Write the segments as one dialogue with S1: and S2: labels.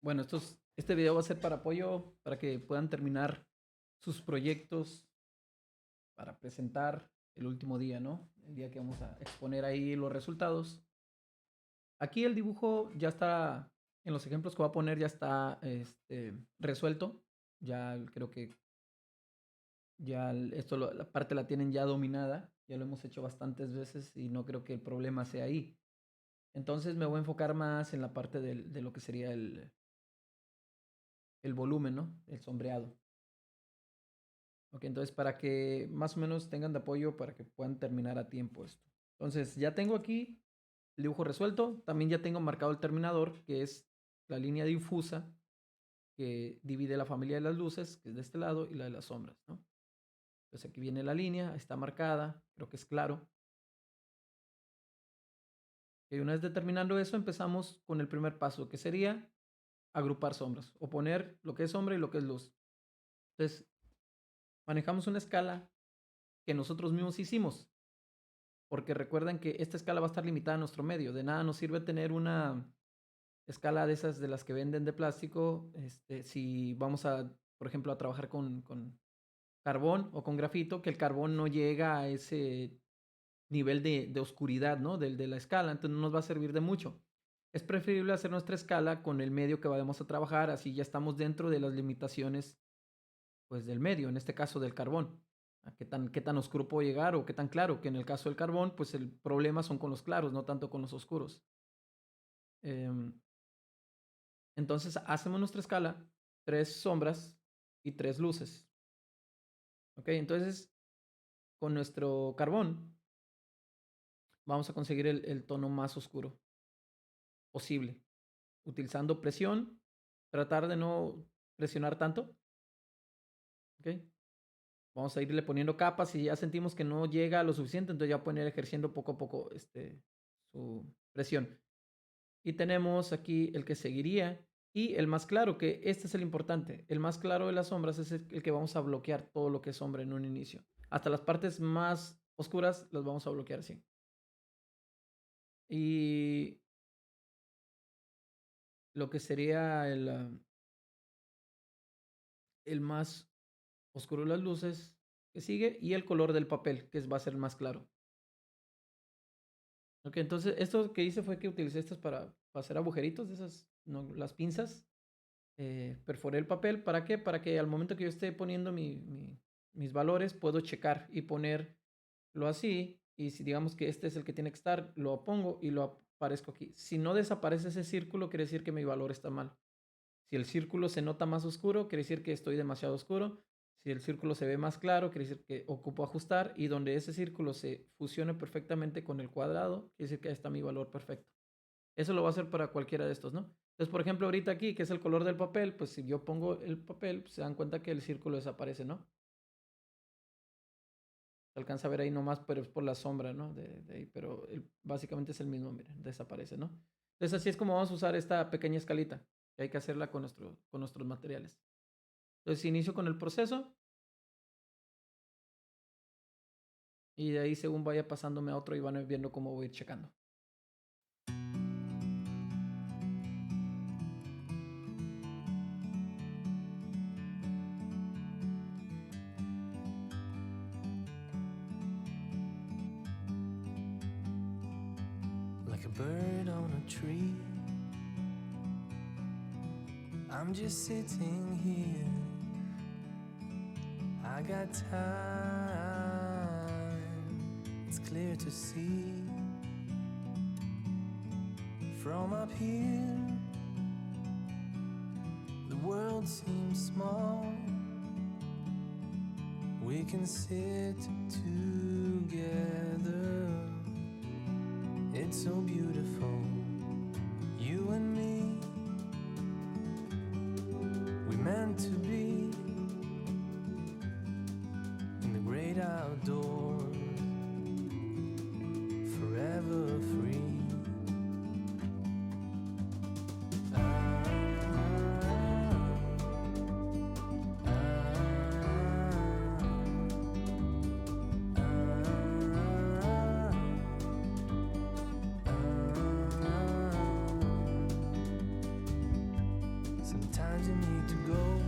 S1: Bueno, este video va a ser para apoyo, para que puedan terminar sus proyectos para presentar el último día, ¿no? El día que vamos a exponer ahí los resultados. Aquí el dibujo ya está, en los ejemplos que voy a poner ya está resuelto. Ya creo que ya la parte la tienen ya dominada. Ya lo hemos hecho bastantes veces y no creo que el problema sea ahí. Entonces me voy a enfocar más en la parte de lo que sería el volumen, ¿no? El sombreado. Ok, entonces para que más o menos tengan de apoyo para que puedan terminar a tiempo esto. Entonces ya tengo aquí el dibujo resuelto. También ya tengo marcado el terminador, que es la línea difusa que divide la familia de las luces, que es de este lado, y la de las sombras, ¿no? Entonces aquí viene la línea, está marcada, creo que es claro. Y una vez determinando eso, empezamos con el primer paso, que sería agrupar sombras, o poner lo que es sombra y lo que es luz. Entonces, manejamos una escala que nosotros mismos hicimos, porque recuerden que esta escala va a estar limitada a nuestro medio. De nada nos sirve tener una escala de esas de las que venden de plástico, si vamos a, por ejemplo, a trabajar con carbón o con grafito, que el carbón no llega a ese nivel de oscuridad, ¿no? De la escala, entonces no nos va a servir de mucho. Es preferible hacer nuestra escala con el medio que vamos a trabajar, así ya estamos dentro de las limitaciones, pues, del medio, en este caso del carbón. ¿A qué tan oscuro puedo llegar o qué tan claro? Que en el caso del carbón, pues el problema son con los claros, no tanto con los oscuros. Em, entonces hacemos nuestra escala, tres sombras y tres luces. Ok, entonces con nuestro carbón vamos a conseguir el tono más oscuro posible, utilizando presión, tratar de no presionar tanto. Ok, vamos a irle poniendo capas y ya sentimos que no llega a lo suficiente, entonces ya pueden ir ejerciendo poco a poco su presión. Y tenemos aquí el que seguiría y el más claro, que este es el importante. El más claro de las sombras es el que vamos a bloquear todo lo que es sombra en un inicio. Hasta las partes más oscuras las vamos a bloquear así. Y lo que sería el más oscuro de las luces que sigue y el color del papel, va a ser el más claro. Ok, entonces esto que hice fue que utilicé estas para hacer agujeritos, de esas, no, las pinzas. Perforé el papel. ¿Para qué? Para que al momento que yo esté poniendo mis valores, puedo checar y ponerlo así. Y si digamos que este es el que tiene que estar, lo pongo y lo aparezco aquí. Si no desaparece ese círculo, quiere decir que mi valor está mal. Si el círculo se nota más oscuro, quiere decir que estoy demasiado oscuro. Si el círculo se ve más claro, quiere decir que ocupo ajustar. Y donde ese círculo se fusione perfectamente con el cuadrado, quiere decir que ahí está mi valor perfecto. Eso lo va a hacer para cualquiera de estos, ¿no? Entonces, por ejemplo, ahorita aquí, que es el color del papel, pues si yo pongo el papel, pues, se dan cuenta que el círculo desaparece, ¿no? Se alcanza a ver ahí nomás, pero es por la sombra, ¿no? De ahí, pero básicamente es el mismo, miren, desaparece, ¿no? Entonces, así es como vamos a usar esta pequeña escalita, que hay que hacerla con nuestros materiales. Entonces, inicio con el proceso y de ahí, según vaya pasándome a otro, y van a ir viendo cómo voy a ir checando.
S2: Like a bird on a tree, I'm just sitting here. I got time, it's clear to see. From up here, the world seems small. We can sit together. It's so beautiful, you and me. We meant to be in the great outdoors, forever free. sometimes you need to go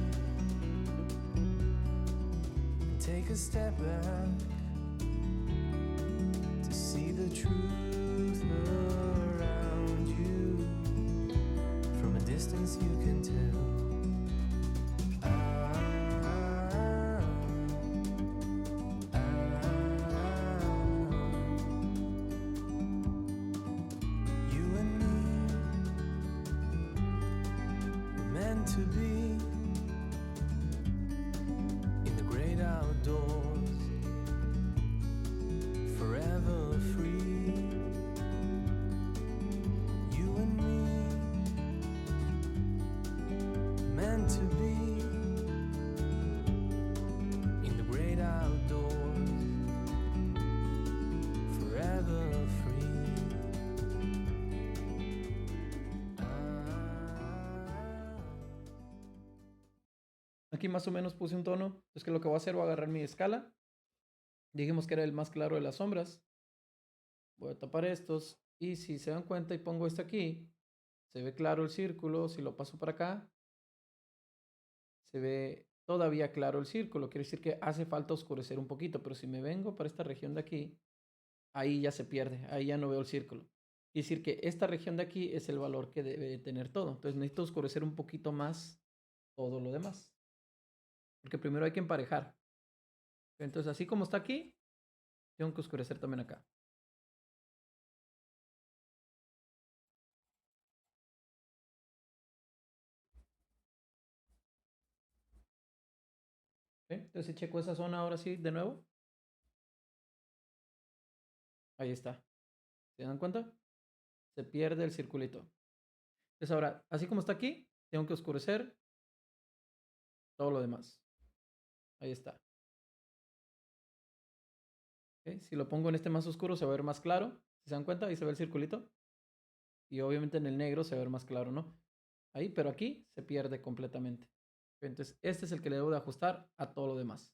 S2: and take a step back to see the truth around you. From a distance you can tell. You and me were meant to be in the great outdoors, forever free. You and me meant to be in the great outdoors, forever free.
S1: Aquí más o menos puse un tono. Es que lo que voy a hacer, voy a agarrar mi escala. Dijimos que era el más claro de las sombras. Voy a tapar estos. Y si se dan cuenta y pongo esto aquí, se ve claro el círculo. Si lo paso para acá, se ve todavía claro el círculo. Quiere decir que hace falta oscurecer un poquito. Pero si me vengo para esta región de aquí, ahí ya se pierde. Ahí ya no veo el círculo. Quiere decir que esta región de aquí es el valor que debe tener todo. Entonces necesito oscurecer un poquito más todo lo demás. Porque primero hay que emparejar. Entonces, así como está aquí, tengo que oscurecer también acá. ¿Ok? Entonces, si checo esa zona ahora sí de nuevo. Ahí está. ¿Se dan cuenta? Se pierde el circulito. Entonces, ahora, así como está aquí, tengo que oscurecer todo lo demás. Ahí está. ¿Ok? Si lo pongo en este más oscuro, se va a ver más claro. ¿Se dan cuenta? Ahí se ve el circulito. Y obviamente en el negro se va a ver más claro, ¿no? Ahí, pero aquí se pierde completamente. ¿Ok? Entonces, este es el que le debo de ajustar a todo lo demás.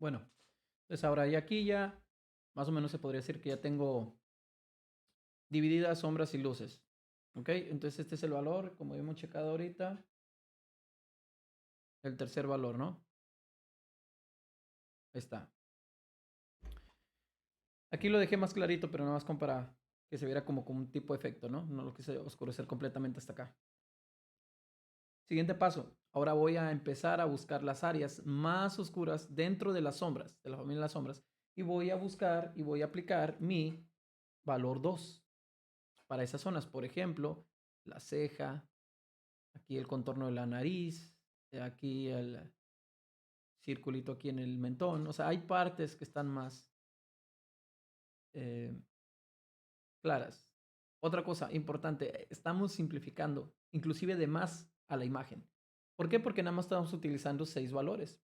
S1: Bueno, entonces ahora y aquí ya más o menos se podría decir que ya tengo divididas sombras y luces. ¿Ok? Entonces este es el valor, como hemos checado ahorita, el tercer valor, ¿no? Ahí está. Aquí lo dejé más clarito, pero nada más como para que se viera como un tipo de efecto, ¿no? No lo quise oscurecer completamente hasta acá. Siguiente paso. Ahora voy a empezar a buscar las áreas más oscuras dentro de las sombras, de la familia de las sombras, y voy a buscar y voy a aplicar mi valor 2 para esas zonas. Por ejemplo, la ceja, aquí el contorno de la nariz, aquí el circulito aquí en el mentón. O sea, hay partes que están más eh, claras. Otra cosa importante, estamos simplificando, inclusive de más a la imagen. ¿Por qué? Porque nada más estamos utilizando 6 valores.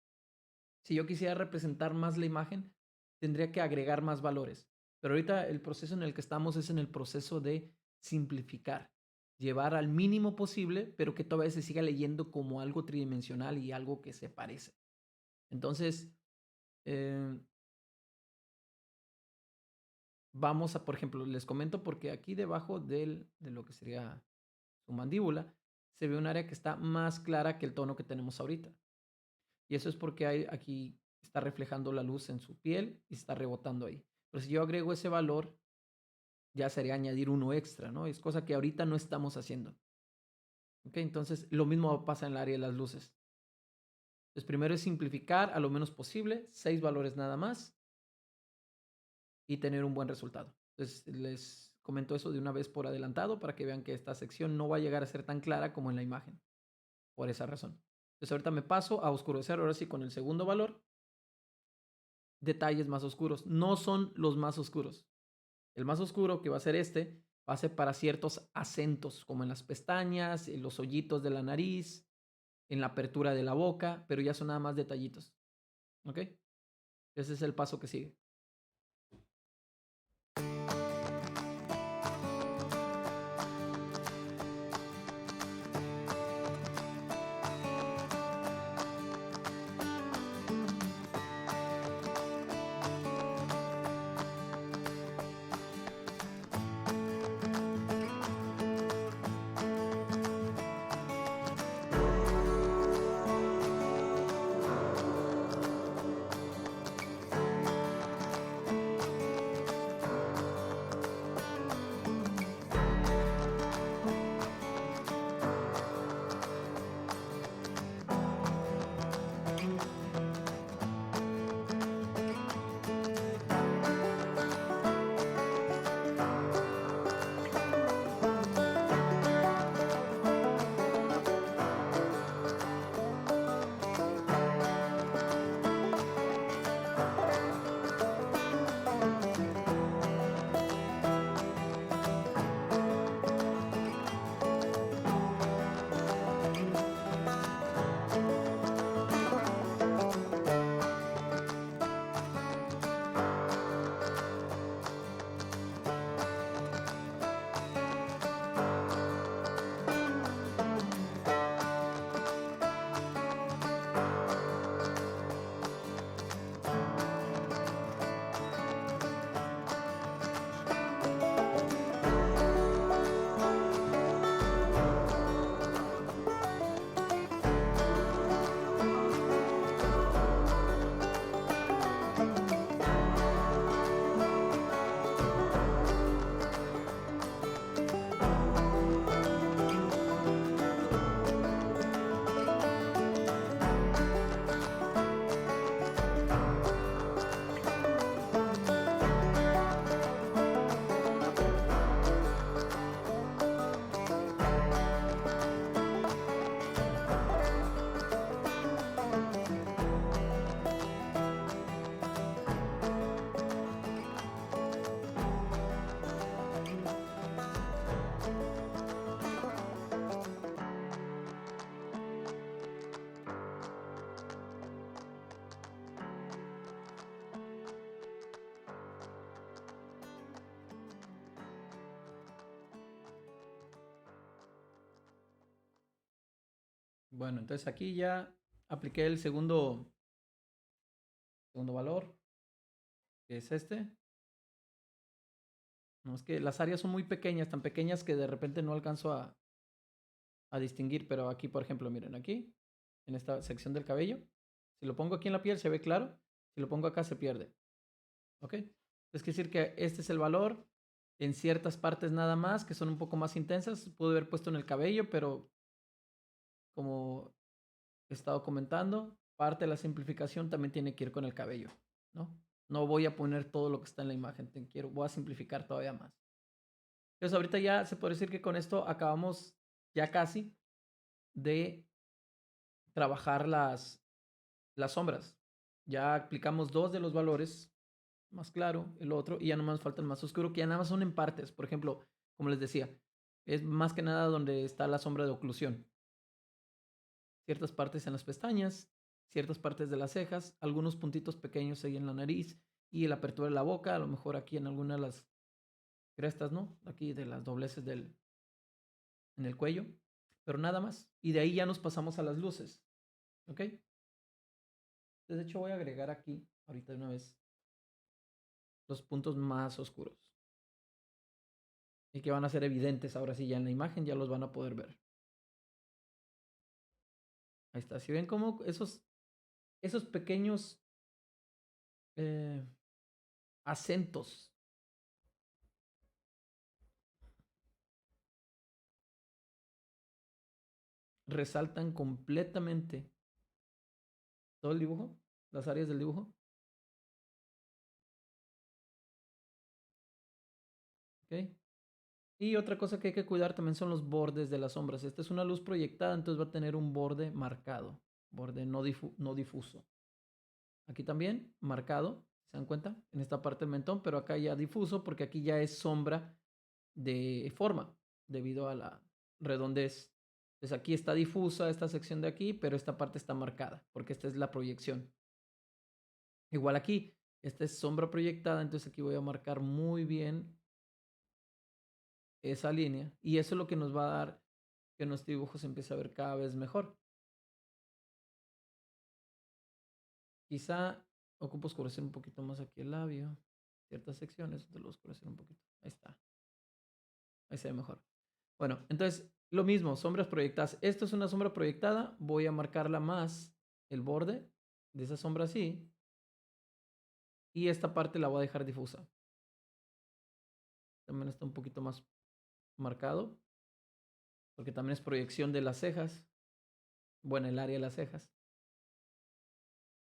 S1: Si yo quisiera representar más la imagen, tendría que agregar más valores. Pero ahorita el proceso en el que estamos es en el proceso de simplificar, llevar al mínimo posible, pero que todavía se siga leyendo como algo tridimensional y algo que se parece. Entonces, eh, vamos a, por ejemplo, les comento porque aquí debajo de lo que sería su mandíbula, se ve un área que está más clara que el tono que tenemos ahorita. Y eso es porque aquí está reflejando la luz en su piel y está rebotando ahí. Pero si yo agrego ese valor, ya sería añadir uno extra, ¿no? Es cosa que ahorita no estamos haciendo. ¿Ok? Entonces, lo mismo pasa en el área de las luces. Entonces, primero es simplificar a lo menos posible, 6 valores nada más y tener un buen resultado. Entonces, les comento eso de una vez por adelantado para que vean que esta sección no va a llegar a ser tan clara como en la imagen, por esa razón. Entonces, ahorita me paso a oscurecer, ahora sí, con el segundo valor, detalles más oscuros. No son los más oscuros. El más oscuro, que va a ser este, va a ser para ciertos acentos, como en las pestañas, en los hoyitos de la nariz, en la apertura de la boca, pero ya son nada más detallitos. ¿Ok? Ese es el paso que sigue. Bueno, entonces aquí ya apliqué el segundo valor, que es este. No, es que las áreas son muy pequeñas, tan pequeñas que de repente no alcanzo a distinguir, pero aquí, por ejemplo, miren, aquí, en esta sección del cabello, si lo pongo aquí en la piel se ve claro, si lo pongo acá se pierde, ¿ok? Es decir que este es el valor en ciertas partes nada más, que son un poco más intensas, pude haber puesto en el cabello, pero como he estado comentando, parte de la simplificación también tiene que ir con el cabello, ¿no? No voy a poner todo lo que está en la imagen, voy a simplificar todavía más. Entonces ahorita ya se puede decir que con esto acabamos ya casi de trabajar las sombras. Ya aplicamos dos de los valores, más claro, el otro, y ya nomás falta el más oscuro, que ya nada más son en partes. Por ejemplo, como les decía, es más que nada donde está la sombra de oclusión. Ciertas partes en las pestañas, ciertas partes de las cejas, algunos puntitos pequeños ahí en la nariz y en la apertura de la boca, a lo mejor aquí en alguna de las crestas, ¿no? Aquí de las dobleces en el cuello, pero nada más. Y de ahí ya nos pasamos a las luces, ¿ok? De hecho voy a agregar aquí, ahorita de una vez, los puntos más oscuros. y que van a ser evidentes ahora sí ya en la imagen, ya los van a poder ver. Ahí está. Si ven cómo esos pequeños eh, acentos resaltan completamente todo el dibujo, las áreas del dibujo. ¿Ok? Y otra cosa que hay que cuidar también son los bordes de las sombras. Esta es una luz proyectada, entonces va a tener un borde marcado, borde no difuso. Aquí también marcado, ¿se dan cuenta? En esta parte del mentón, pero acá ya difuso porque aquí ya es sombra de forma debido a la redondez. Entonces aquí está difusa esta sección de aquí, pero esta parte está marcada porque esta es la proyección. Igual aquí, esta es sombra proyectada, entonces aquí voy a marcar muy bien esa línea y eso es lo que nos va a dar que nuestro dibujo se empiece a ver cada vez mejor. Quizá ocupo oscurecer un poquito más aquí el labio, ciertas secciones, te lo oscurecer un poquito. Ahí está, ahí se ve mejor. Bueno, entonces lo mismo, sombras proyectadas. Esto es una sombra proyectada, voy a marcarla más el borde de esa sombra así y esta parte la voy a dejar difusa. También está un poquito más marcado porque también es proyección de las cejas, bueno, el área de las cejas.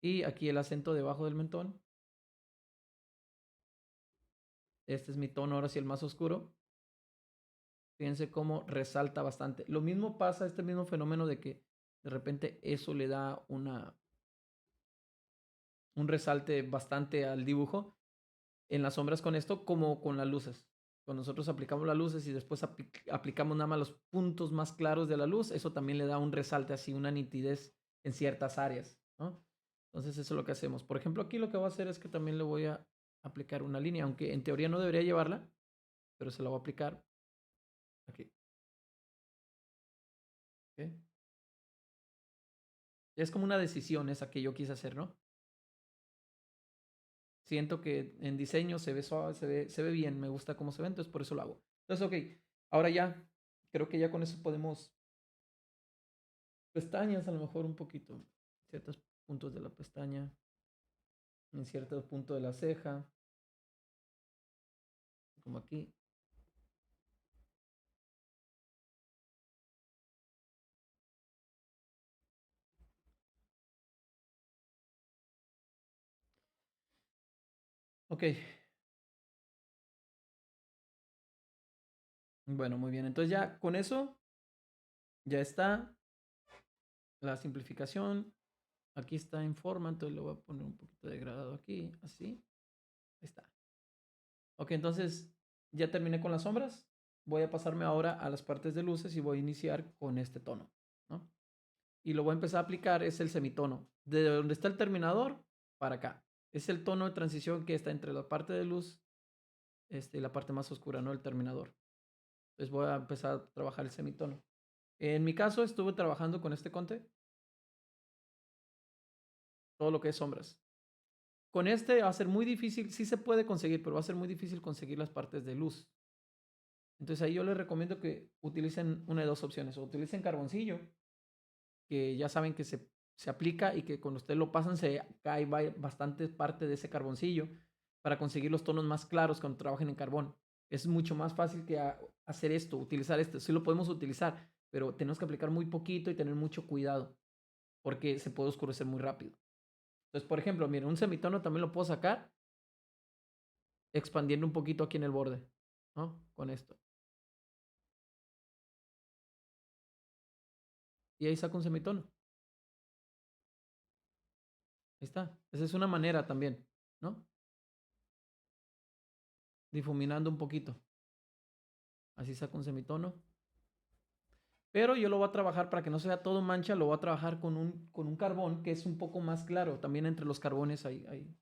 S1: Y aquí el acento debajo del mentón. Este es mi tono, ahora sí el más oscuro. Fíjense cómo resalta bastante. Lo mismo pasa, este mismo fenómeno de que de repente eso le da un resalte bastante al dibujo en las sombras con esto, como con las luces. Cuando nosotros aplicamos las luces y después aplicamos nada más los puntos más claros de la luz, eso también le da un resalte así, una nitidez en ciertas áreas, ¿no? Entonces eso es lo que hacemos. Por ejemplo, aquí lo que voy a hacer es que también le voy a aplicar una línea, aunque en teoría no debería llevarla, pero se la voy a aplicar aquí. ¿Ok? Es como una decisión esa que yo quise hacer, ¿no? Siento que en diseño se ve suave, se ve bien, me gusta cómo se ve, entonces por eso lo hago. Entonces, ok, ahora ya, creo que ya con eso podemos, pestañas a lo mejor un poquito, ciertos puntos de la pestaña, en cierto punto de la ceja, como aquí. Ok, bueno, muy bien, entonces ya con eso ya está la simplificación. Aquí está en forma, entonces le voy a poner un poquito de degradado aquí, así. Ahí está. Ok, entonces ya terminé con las sombras. Voy a pasarme ahora a las partes de luces y voy a iniciar con este tono, ¿no? Y lo voy a empezar a aplicar, es el semitono. De donde está el terminador para acá. Es el tono de transición que está entre la parte de luz y la parte más oscura, ¿no? El terminador. Entonces voy a empezar a trabajar el semitono. En mi caso estuve trabajando con este Conte, todo lo que es sombras. Con este va a ser muy difícil, sí se puede conseguir, pero va a ser muy difícil conseguir las partes de luz. Entonces ahí yo les recomiendo que utilicen una de dos opciones. O utilicen carboncillo, que ya saben que se aplica y que cuando ustedes lo pasan se cae bastante parte de ese carboncillo para conseguir los tonos más claros cuando trabajen en carbón. Es mucho más fácil que hacer esto, utilizar esto. Sí lo podemos utilizar, pero tenemos que aplicar muy poquito y tener mucho cuidado porque se puede oscurecer muy rápido. Entonces, por ejemplo, miren, un semitono también lo puedo sacar expandiendo un poquito aquí en el borde, ¿no? Con esto. Y ahí saco un semitono. Ahí está. Esa es una manera también, ¿no? Difuminando un poquito. Así saco un semitono. Pero yo lo voy a trabajar para que no sea todo mancha, lo voy a trabajar con un carbón que es un poco más claro. También entre los carbones hay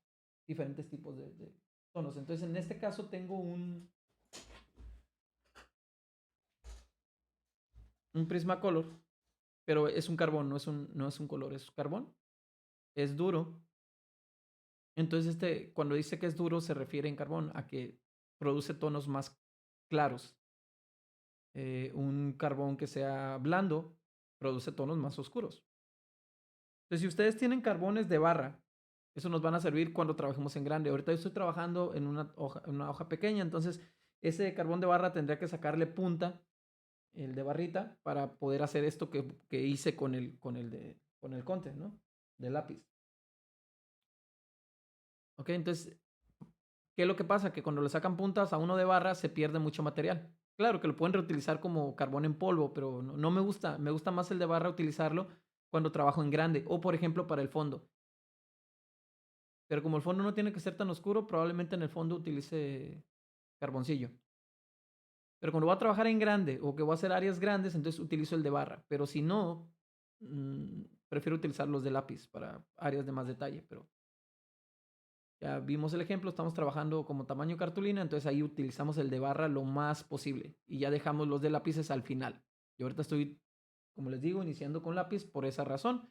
S1: diferentes tipos de tonos. Entonces, en este caso tengo un Prismacolor, pero es un carbón, no es un color, es carbón. Es duro. Entonces, cuando dice que es duro, se refiere en carbón a que produce tonos más claros. un carbón que sea blando produce tonos más oscuros. Entonces, si ustedes tienen carbones de barra, eso nos van a servir cuando trabajemos en grande. Ahorita yo estoy trabajando en una hoja pequeña, entonces ese carbón de barra tendría que sacarle punta, el de barrita, para poder hacer esto que hice con el conte, ¿no? De lápiz. Ok, entonces, ¿qué es lo que pasa? Que cuando le sacan puntas a uno de barra se pierde mucho material. Claro que lo pueden reutilizar como carbón en polvo, pero no me gusta. Me gusta más el de barra utilizarlo cuando trabajo en grande o, por ejemplo, para el fondo. Pero como el fondo no tiene que ser tan oscuro, probablemente en el fondo utilice carboncillo. Pero cuando voy a trabajar en grande o que voy a hacer áreas grandes, entonces utilizo el de barra. Pero si no, prefiero utilizar los de lápiz para áreas de más detalle. Pero ya vimos el ejemplo, estamos trabajando como tamaño cartulina, entonces ahí utilizamos el de barra lo más posible y ya dejamos los de lápices al final. Yo ahorita estoy, como les digo, iniciando con lápiz por esa razón,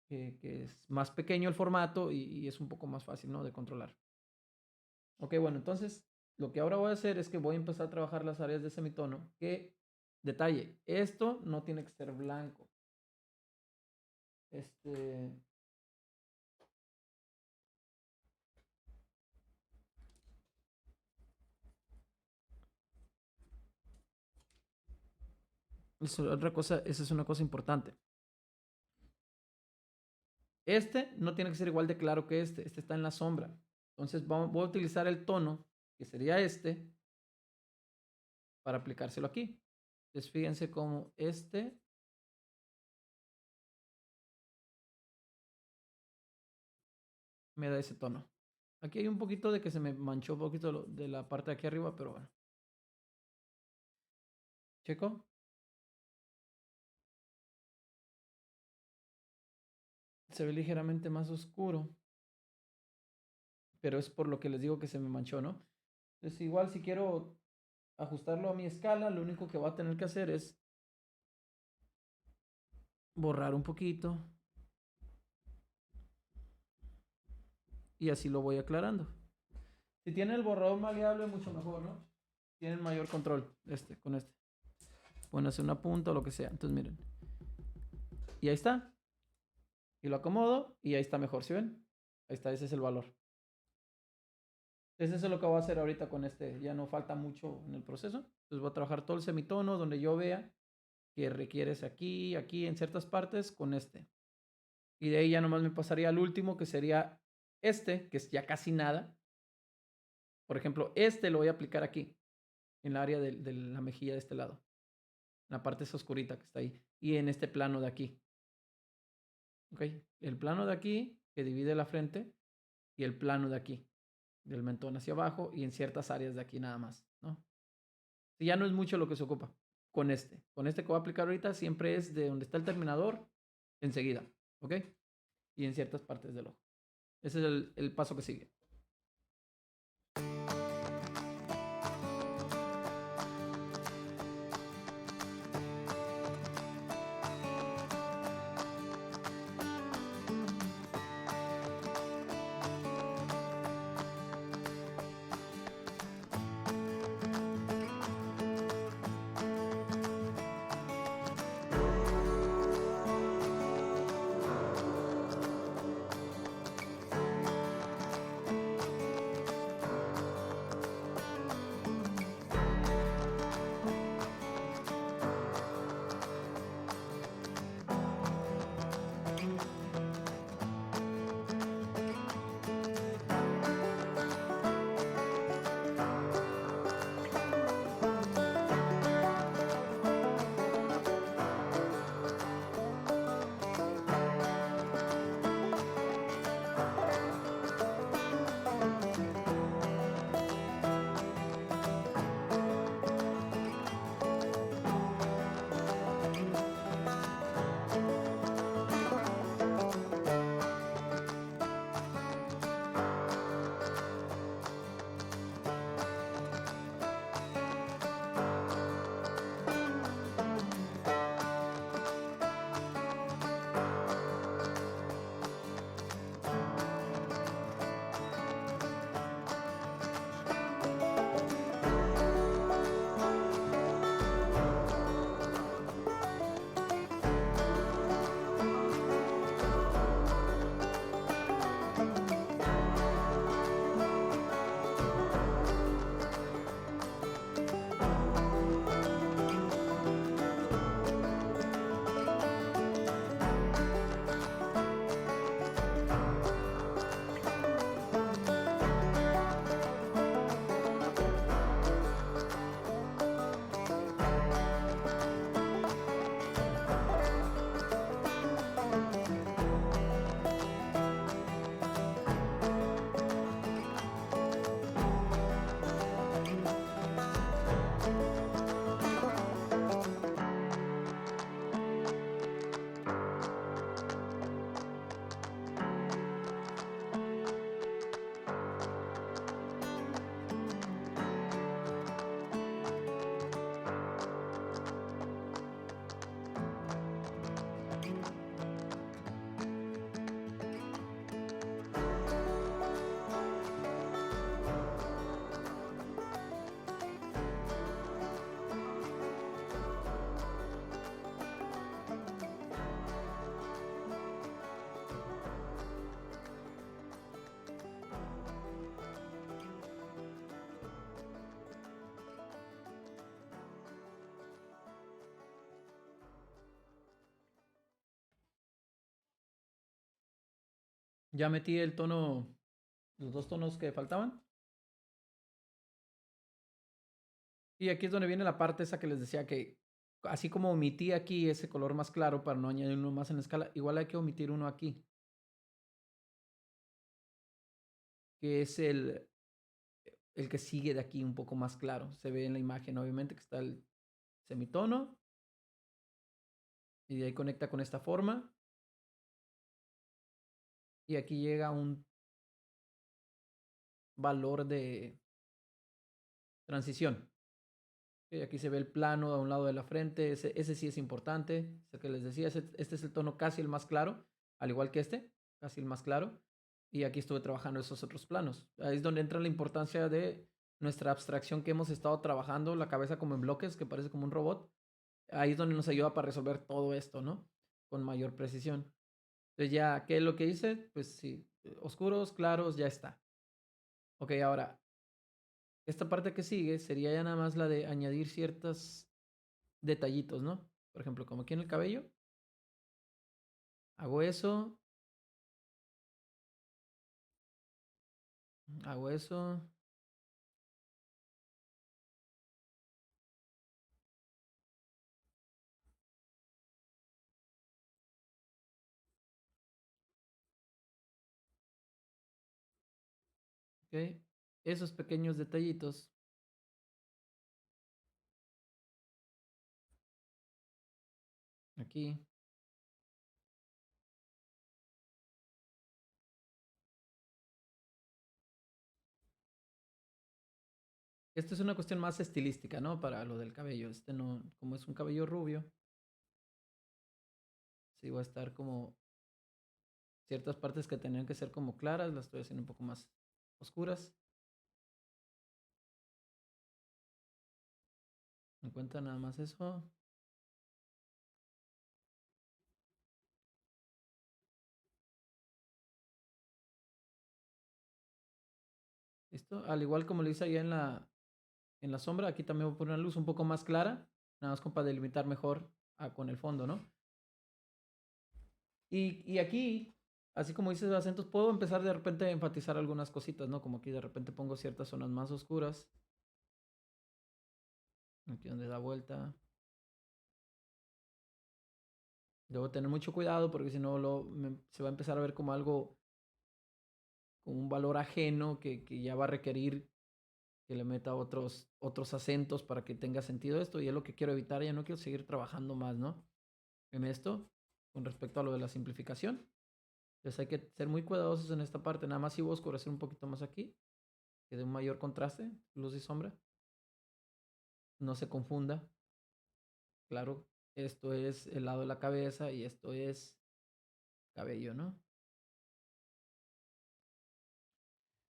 S1: que es más pequeño el formato y es un poco más fácil, ¿no? De controlar. Ok, bueno, entonces lo que ahora voy a hacer es que voy a empezar a trabajar las áreas de semitono. Que, detalle, esto no tiene que ser blanco. Este, otra cosa, esa es una cosa importante. Este no tiene que ser igual de claro que este está en la sombra. Entonces voy a utilizar el tono, que sería este, para aplicárselo aquí. Entonces fíjense cómo este me da ese tono. Aquí hay un poquito de que se me manchó un poquito de la parte de aquí arriba, pero bueno. Checo. Se ve ligeramente más oscuro, pero es por lo que les digo que se me manchó, ¿no? Entonces igual si quiero ajustarlo a mi escala, lo único que voy a tener que hacer es borrar un poquito y así lo voy aclarando. Si tiene el borrador maleable, mucho mejor, ¿no? Tienen mayor control con este. Pueden hacer una punta o lo que sea. Entonces miren. Y ahí está. Y lo acomodo y ahí está mejor, ¿sí ven? Ahí está, ese es el valor. Eso es lo que voy a hacer ahorita con este. Ya no falta mucho en el proceso. Entonces voy a trabajar todo el semitono donde yo vea que requieres aquí, aquí, en ciertas partes con este. Y de ahí ya nomás me pasaría al último, que sería este, que es ya casi nada. Por ejemplo, este lo voy a aplicar aquí, en la área de la mejilla de este lado. En la parte esa oscurita que está ahí. Y en este plano de aquí. ¿Ok? El plano de aquí, que divide la frente, y el plano de aquí, del mentón hacia abajo, y en ciertas áreas de aquí nada más, ¿no? Y ya no es mucho lo que se ocupa con este. Con este que voy a aplicar ahorita, siempre es de donde está el terminador, enseguida, ¿ok? Y en ciertas partes del ojo. Ese es el paso que sigue. Ya metí el tono, los dos tonos que faltaban. Y aquí es donde viene la parte esa que les decía que así como omití aquí ese color más claro para no añadir uno más en la escala, igual hay que omitir uno aquí, que es el que sigue de aquí un poco más claro. Se ve en la imagen, obviamente, que está el semitono y de ahí conecta con esta forma. Y aquí llega un valor de transición. Y aquí se ve el plano a un lado de la frente, ese sí es importante. Ese que les decía, este es el tono casi el más claro, al igual que este, casi el más claro. Y aquí estuve trabajando esos otros planos. Ahí es donde entra la importancia de nuestra abstracción que hemos estado trabajando, la cabeza como en bloques, que parece como un robot. Ahí es donde nos ayuda para resolver todo esto, ¿no? Con mayor precisión. Entonces ya, ¿qué es lo que hice? Pues sí, oscuros, claros, ya está. Ok, ahora, esta parte que sigue sería ya nada más la de añadir ciertos detallitos, ¿no? Por ejemplo, como aquí en el cabello, hago eso, hago eso. Ok, esos pequeños detallitos aquí. Esto es una cuestión más estilística, ¿no? Para lo del cabello. Este no, como es un cabello rubio, sí va a estar como ciertas partes que tenían que ser como claras, las estoy haciendo un poco más oscuras. Me cuenta nada más eso. Listo. Al igual como lo hice allá en la sombra, aquí también voy a poner una luz un poco más clara, nada más como para delimitar mejor con el fondo, ¿no? Y aquí, así como dices acentos, puedo empezar de repente a enfatizar algunas cositas, ¿no? Como aquí de repente pongo ciertas zonas más oscuras. Aquí donde da vuelta. Debo tener mucho cuidado porque si no se va a empezar a ver como algo, como un valor ajeno que ya va a requerir que le meta otros acentos para que tenga sentido esto. Y es lo que quiero evitar. Ya no quiero seguir trabajando más, ¿no? En esto, con respecto a lo de la simplificación. Entonces hay que ser muy cuidadosos en esta parte. Nada más si voy a oscurecer un poquito más aquí, que dé un mayor contraste, luz y sombra. No se confunda. Claro, esto es el lado de la cabeza y esto es cabello, ¿no?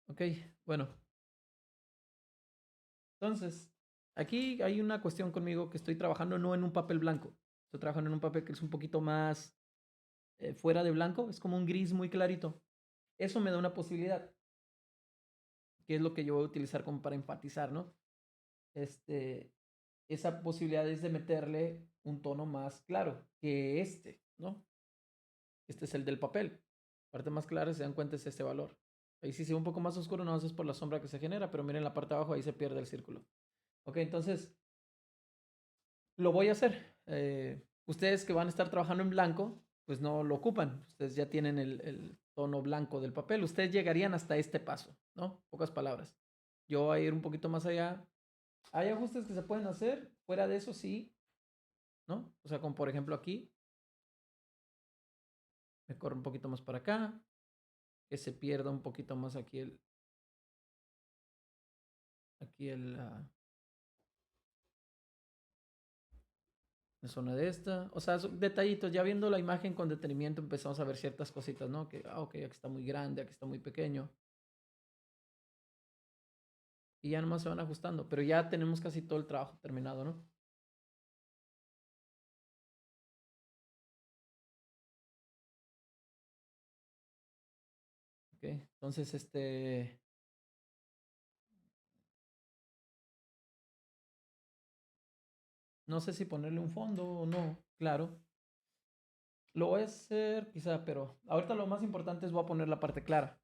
S1: Ok, bueno. Entonces, aquí hay una cuestión conmigo que estoy trabajando no en un papel blanco. Estoy trabajando en un papel que es un poquito más fuera de blanco. Es como un gris muy clarito. Eso me da una posibilidad, que es lo que yo voy a utilizar como para enfatizar, ¿no? Este, esa posibilidad es de meterle un tono más claro que este, ¿no? Este es el del papel. La parte más clara, si se dan cuenta, es este valor. Ahí sí se ve un poco más oscuro, no es por la sombra que se genera, pero miren la parte de abajo, ahí se pierde el círculo. Ok, entonces lo voy a hacer. Ustedes que van a estar trabajando en blanco, pues no lo ocupan. Ustedes ya tienen el tono blanco del papel. Ustedes llegarían hasta este paso, ¿no? Pocas palabras. Yo voy a ir un poquito más allá. Hay ajustes que se pueden hacer. Fuera de eso, sí, ¿no? O sea, como por ejemplo aquí, me corro un poquito más para acá, que se pierda un poquito más aquí la zona de esta. O sea, detallitos. Ya viendo la imagen con detenimiento empezamos a ver ciertas cositas, ¿no? Que, ok, aquí está muy grande, aquí está muy pequeño. Y ya nomás se van ajustando. Pero ya tenemos casi todo el trabajo terminado, ¿no? Ok, entonces no sé si ponerle un fondo o no, claro. Lo voy a hacer quizá, pero ahorita lo más importante es voy a poner la parte clara.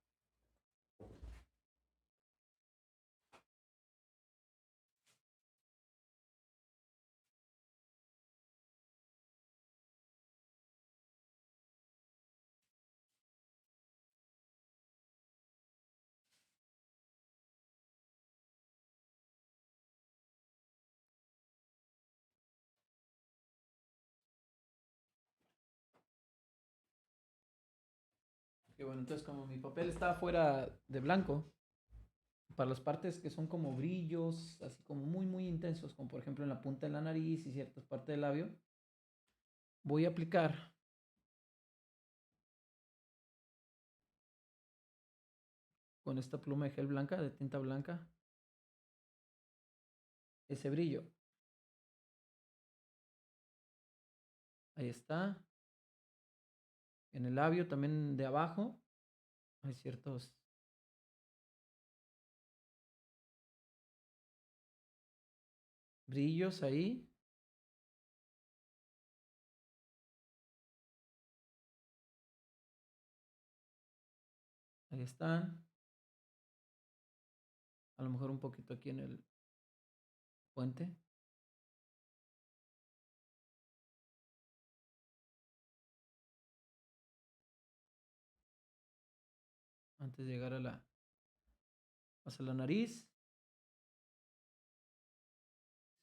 S1: Que bueno, entonces como mi papel está fuera de blanco, para las partes que son como brillos, así como muy, muy intensos, como por ejemplo en la punta de la nariz y ciertas partes del labio, voy a aplicar con esta pluma de gel blanca, de tinta blanca, ese brillo. Ahí está. En el labio también de abajo hay ciertos brillos ahí. Ahí están. A lo mejor un poquito aquí en el puente. Antes de llegar a hacia la nariz.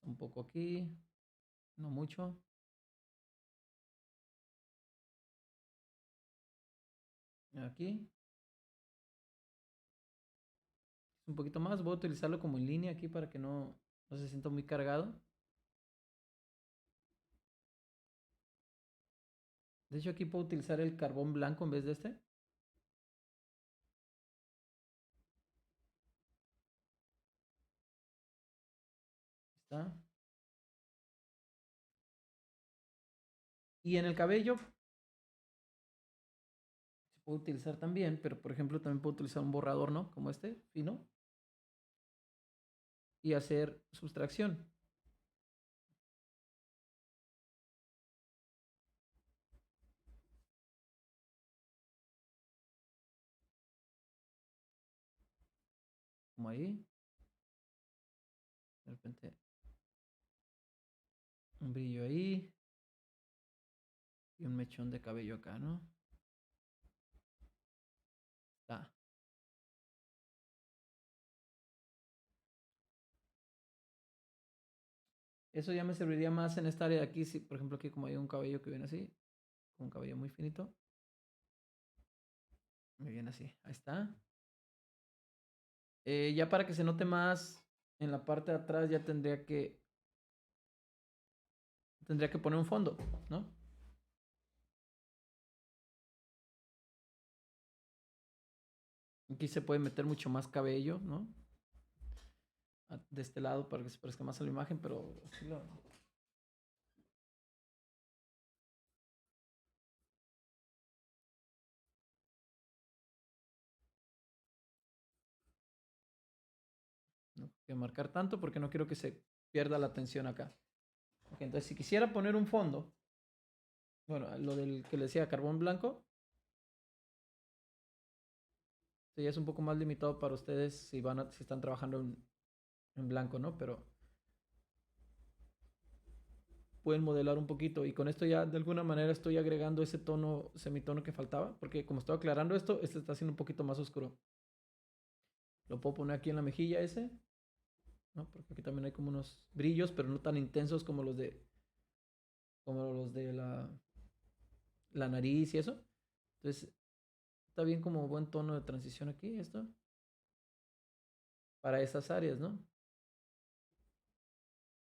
S1: Un poco aquí. No mucho. Aquí. Un poquito más. Voy a utilizarlo como en línea aquí para que no se sienta muy cargado. De hecho, aquí puedo utilizar el carbón blanco en vez de este. Está. Y en el cabello se puede utilizar también, pero por ejemplo también puedo utilizar un borrador, ¿no? Como este, fino. Y hacer sustracción. Como ahí. De repente un brillo ahí. Y un mechón de cabello acá, ¿no? Está. Eso ya me serviría más en esta área de aquí. Si, por ejemplo, aquí como hay un cabello que viene así. Un cabello muy finito. Me viene así. Ahí está. Ya para que se note más en la parte de atrás ya tendría que poner un fondo, ¿no? Aquí se puede meter mucho más cabello, ¿no? De este lado para que se parezca más a la imagen, pero así no quiero marcar tanto porque no quiero que se pierda la atención acá. Ok, entonces si quisiera poner un fondo, bueno, lo del que le decía carbón blanco, sí, es un poco más limitado para ustedes si están trabajando en blanco, ¿no? Pero pueden modelar un poquito y con esto ya de alguna manera estoy agregando ese tono, semitono que faltaba, porque como estoy aclarando esto, este está haciendo un poquito más oscuro. Lo puedo poner aquí en la mejilla ese, ¿no? Porque aquí también hay como unos brillos, pero no tan intensos como los de la nariz y eso. Entonces, está bien como buen tono de transición aquí, esto, para esas áreas, ¿no?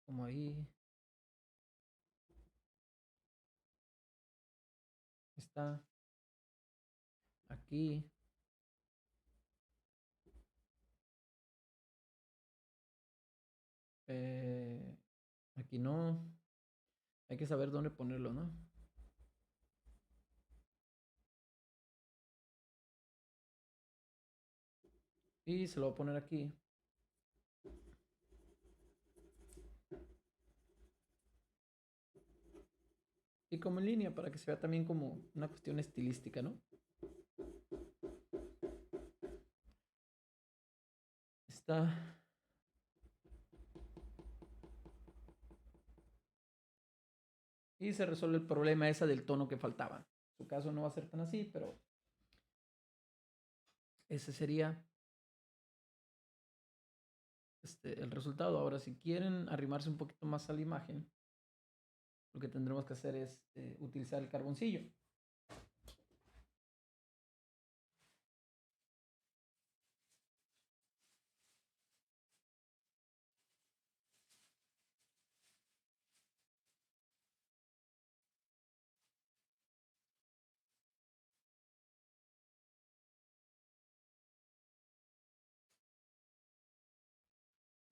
S1: Como ahí está, aquí, eh, aquí no. Hay que saber dónde ponerlo, ¿no? Y se lo voy a poner aquí. y como en línea para que se vea también como una cuestión estilística, ¿no? Está. Y se resuelve el problema esa del tono que faltaba. En su caso no va a ser tan así, pero ese sería el resultado. Ahora, si quieren arrimarse un poquito más a la imagen, lo que tendremos que hacer es utilizar el carboncillo.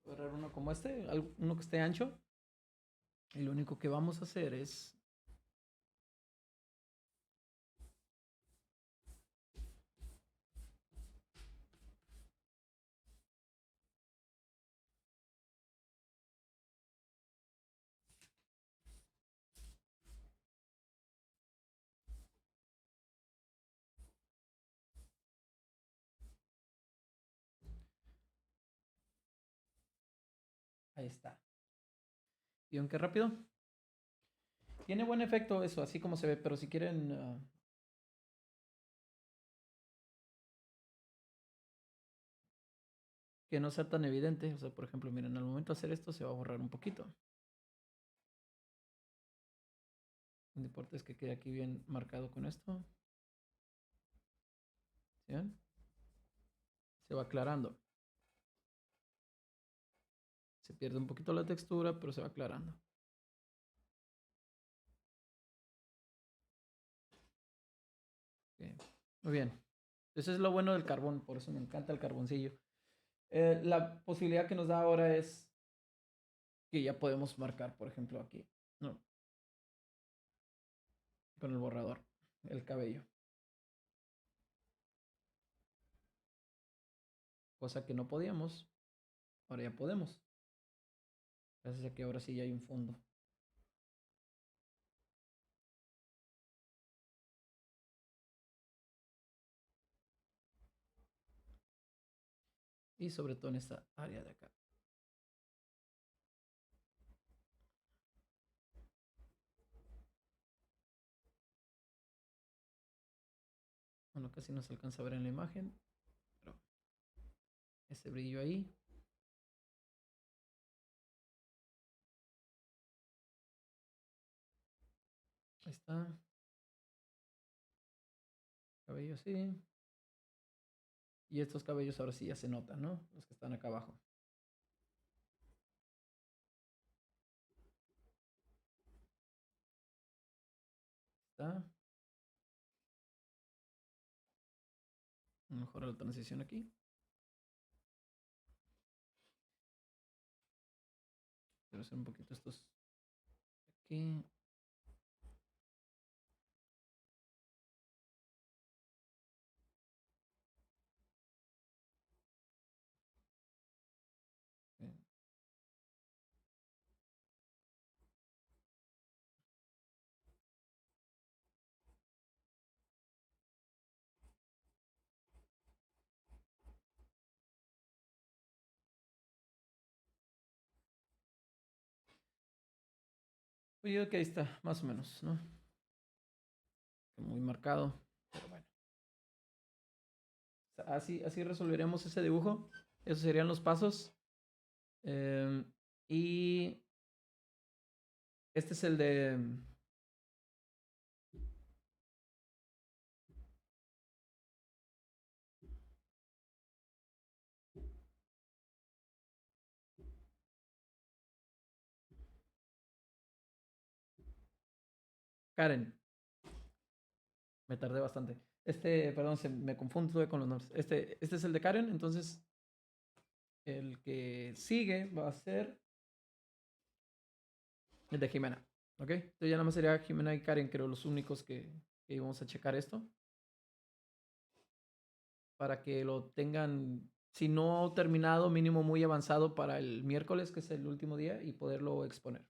S1: Agarrar uno como este, uno que esté ancho. Y lo único que vamos a hacer es ahí está. ¿Vieron qué rápido? Tiene buen efecto eso, así como se ve, pero si quieren que no sea tan evidente, o sea, por ejemplo, miren, al momento de hacer esto se va a borrar un poquito. Lo importante es que quede aquí bien marcado con esto. ¿Sí ven? Se va aclarando. Se pierde un poquito la textura, pero se va aclarando. Okay. Muy bien. Eso es lo bueno del carbón, por eso me encanta el carboncillo. La posibilidad que nos da ahora es que ya podemos marcar, por ejemplo, aquí, ¿no? Con el borrador, el cabello. Cosa que no podíamos, ahora ya podemos. Gracias a que ahora sí ya hay un fondo. Y sobre todo en esta área de acá. Bueno, casi no se alcanza a ver en la imagen, pero ese brillo ahí. Ahí está. Cabello así. Y estos cabellos ahora sí ya se notan, ¿no? Los que están acá abajo. Está. Mejora la transición aquí. Quiero hacer un poquito estos aquí. Bien. Pues yo creo que ahí está, más o menos, ¿no? Muy marcado, pero bueno. Así resolveremos ese dibujo. Esos serían los pasos. Y este es el de Karen. Me tardé bastante. Perdón, me confundo con los nombres. Este es el de Karen, entonces el que sigue va a ser el de Jimena. ¿Ok? Entonces ya nada más sería Jimena y Karen, creo, los únicos que íbamos a checar esto. Para que lo tengan, si no terminado, mínimo muy avanzado para el miércoles, que es el último día, y poderlo exponer.